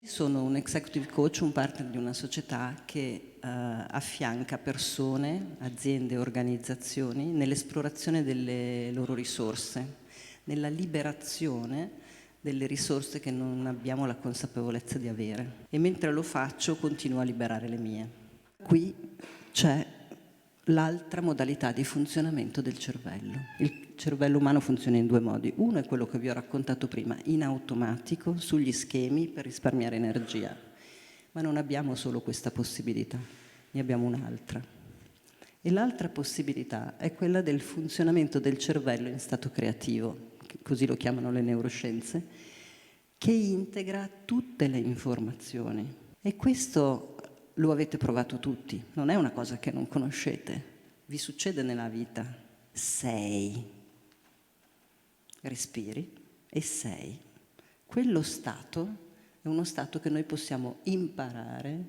Sono un executive coach, un partner di una società che affianca persone, aziende e organizzazioni nell'esplorazione delle loro risorse, nella liberazione delle risorse che non abbiamo la consapevolezza di avere. E mentre lo faccio continuo a liberare le mie. Qui c'è l'altra modalità di funzionamento del cervello. Il cervello umano funziona in due modi. Uno è quello che vi ho raccontato prima, in automatico, sugli schemi per risparmiare energia. Ma non abbiamo solo questa possibilità, ne abbiamo un'altra. E l'altra possibilità è quella del funzionamento del cervello in stato creativo, così lo chiamano le neuroscienze, che integra tutte le informazioni. E questo lo avete provato tutti, non è una cosa che non conoscete, vi succede nella vita. Sei, respiri e sei. Quello stato è uno stato che noi possiamo imparare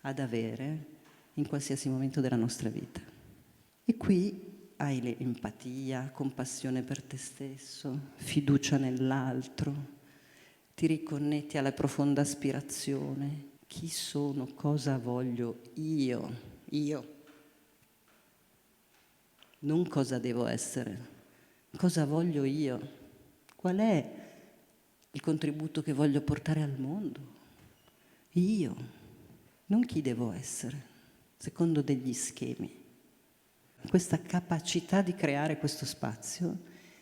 ad avere in qualsiasi momento della nostra vita. E qui hai empatia, compassione per te stesso, fiducia nell'altro, ti riconnetti alla profonda aspirazione. Chi sono? Cosa voglio io? Non cosa devo essere. Cosa voglio io? Qual è il contributo che voglio portare al mondo? Io. Non chi devo essere, secondo degli schemi. Questa capacità di creare questo spazio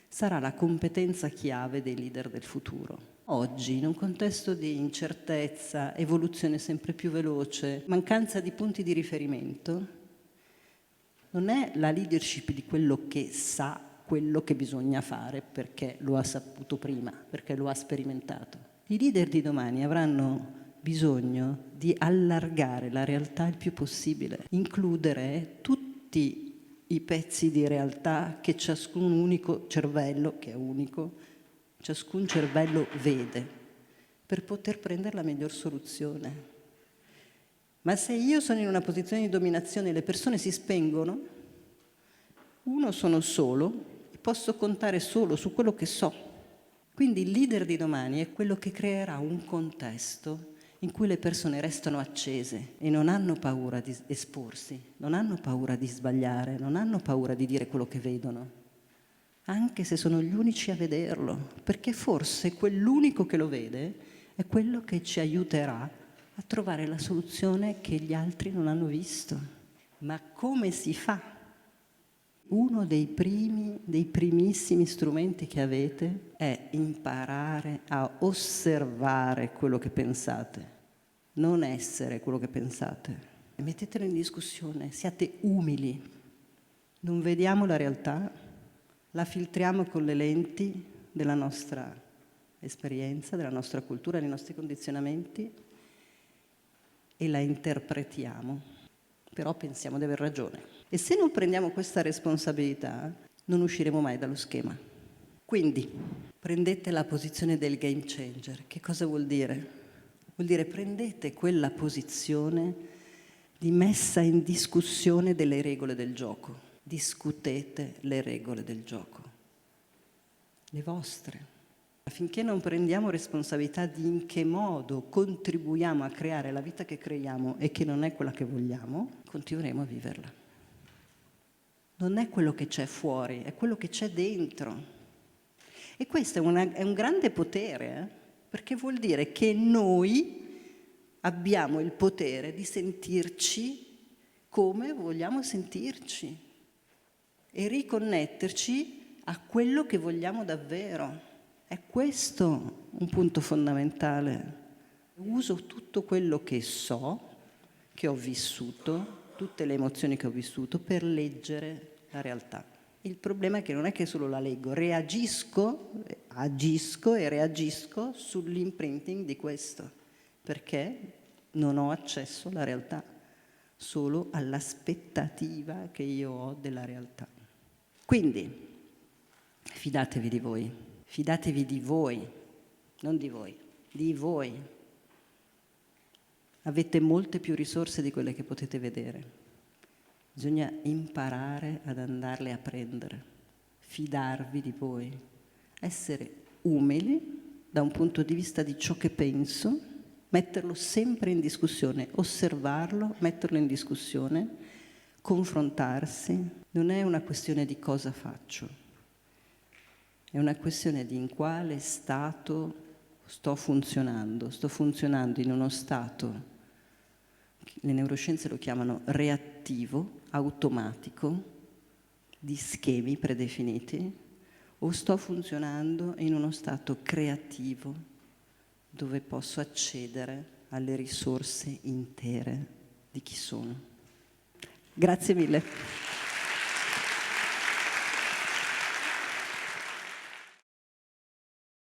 sarà la competenza chiave dei leader del futuro. Oggi, in un contesto di incertezza, evoluzione sempre più veloce, mancanza di punti di riferimento, non è la leadership di quello che sa quello che bisogna fare perché lo ha saputo prima, perché lo ha sperimentato. I leader di domani avranno bisogno di allargare la realtà il più possibile, includere tutti i pezzi di realtà che ciascun unico cervello, che è unico, ciascun cervello vede, per poter prendere la miglior soluzione. Ma se io sono in una posizione di dominazione e le persone si spengono, uno sono solo e posso contare solo su quello che so. Quindi il leader di domani è quello che creerà un contesto in cui le persone restano accese e non hanno paura di esporsi, non hanno paura di sbagliare, non hanno paura di dire quello che vedono, anche se sono gli unici a vederlo, perché forse quell'unico che lo vede è quello che ci aiuterà a trovare la soluzione che gli altri non hanno visto. Ma come si fa? Uno dei primissimi strumenti che avete è imparare a osservare quello che pensate, non essere quello che pensate. Mettetelo in discussione, siate umili. Non vediamo la realtà, la filtriamo con le lenti della nostra esperienza, della nostra cultura, dei nostri condizionamenti e la interpretiamo, però pensiamo di aver ragione. E se non prendiamo questa responsabilità, non usciremo mai dallo schema. Quindi, prendete la posizione del game changer. Che cosa vuol dire? Vuol dire prendete quella posizione di messa in discussione delle regole del gioco. Discutete le regole del gioco, le vostre. Affinché non prendiamo responsabilità di in che modo contribuiamo a creare la vita che creiamo e che non è quella che vogliamo, continueremo a viverla. Non è quello che c'è fuori, è quello che c'è dentro. E questo è un grande potere, perché vuol dire che noi abbiamo il potere di sentirci come vogliamo sentirci e riconnetterci a quello che vogliamo davvero. È questo un punto fondamentale. Uso tutto quello che so, che ho vissuto, tutte le emozioni che ho vissuto, per leggere la realtà. Il problema è che non è che solo la leggo, agisco e reagisco sull'imprinting di questo, perché non ho accesso alla realtà, solo all'aspettativa che io ho della realtà. Quindi, fidatevi di voi. Fidatevi di voi, non di voi, di voi. Avete molte più risorse di quelle che potete vedere. Bisogna imparare ad andarle a prendere, fidarvi di voi, essere umili da un punto di vista di ciò che penso metterlo sempre in discussione, osservarlo, metterlo in discussione, confrontarsi. Non è una questione di cosa faccio, è una questione di in quale stato sto funzionando. Sto funzionando in uno stato, le neuroscienze lo chiamano reattivo, automatico, di schemi predefiniti, o sto funzionando in uno stato creativo dove posso accedere alle risorse intere di chi sono. Grazie mille.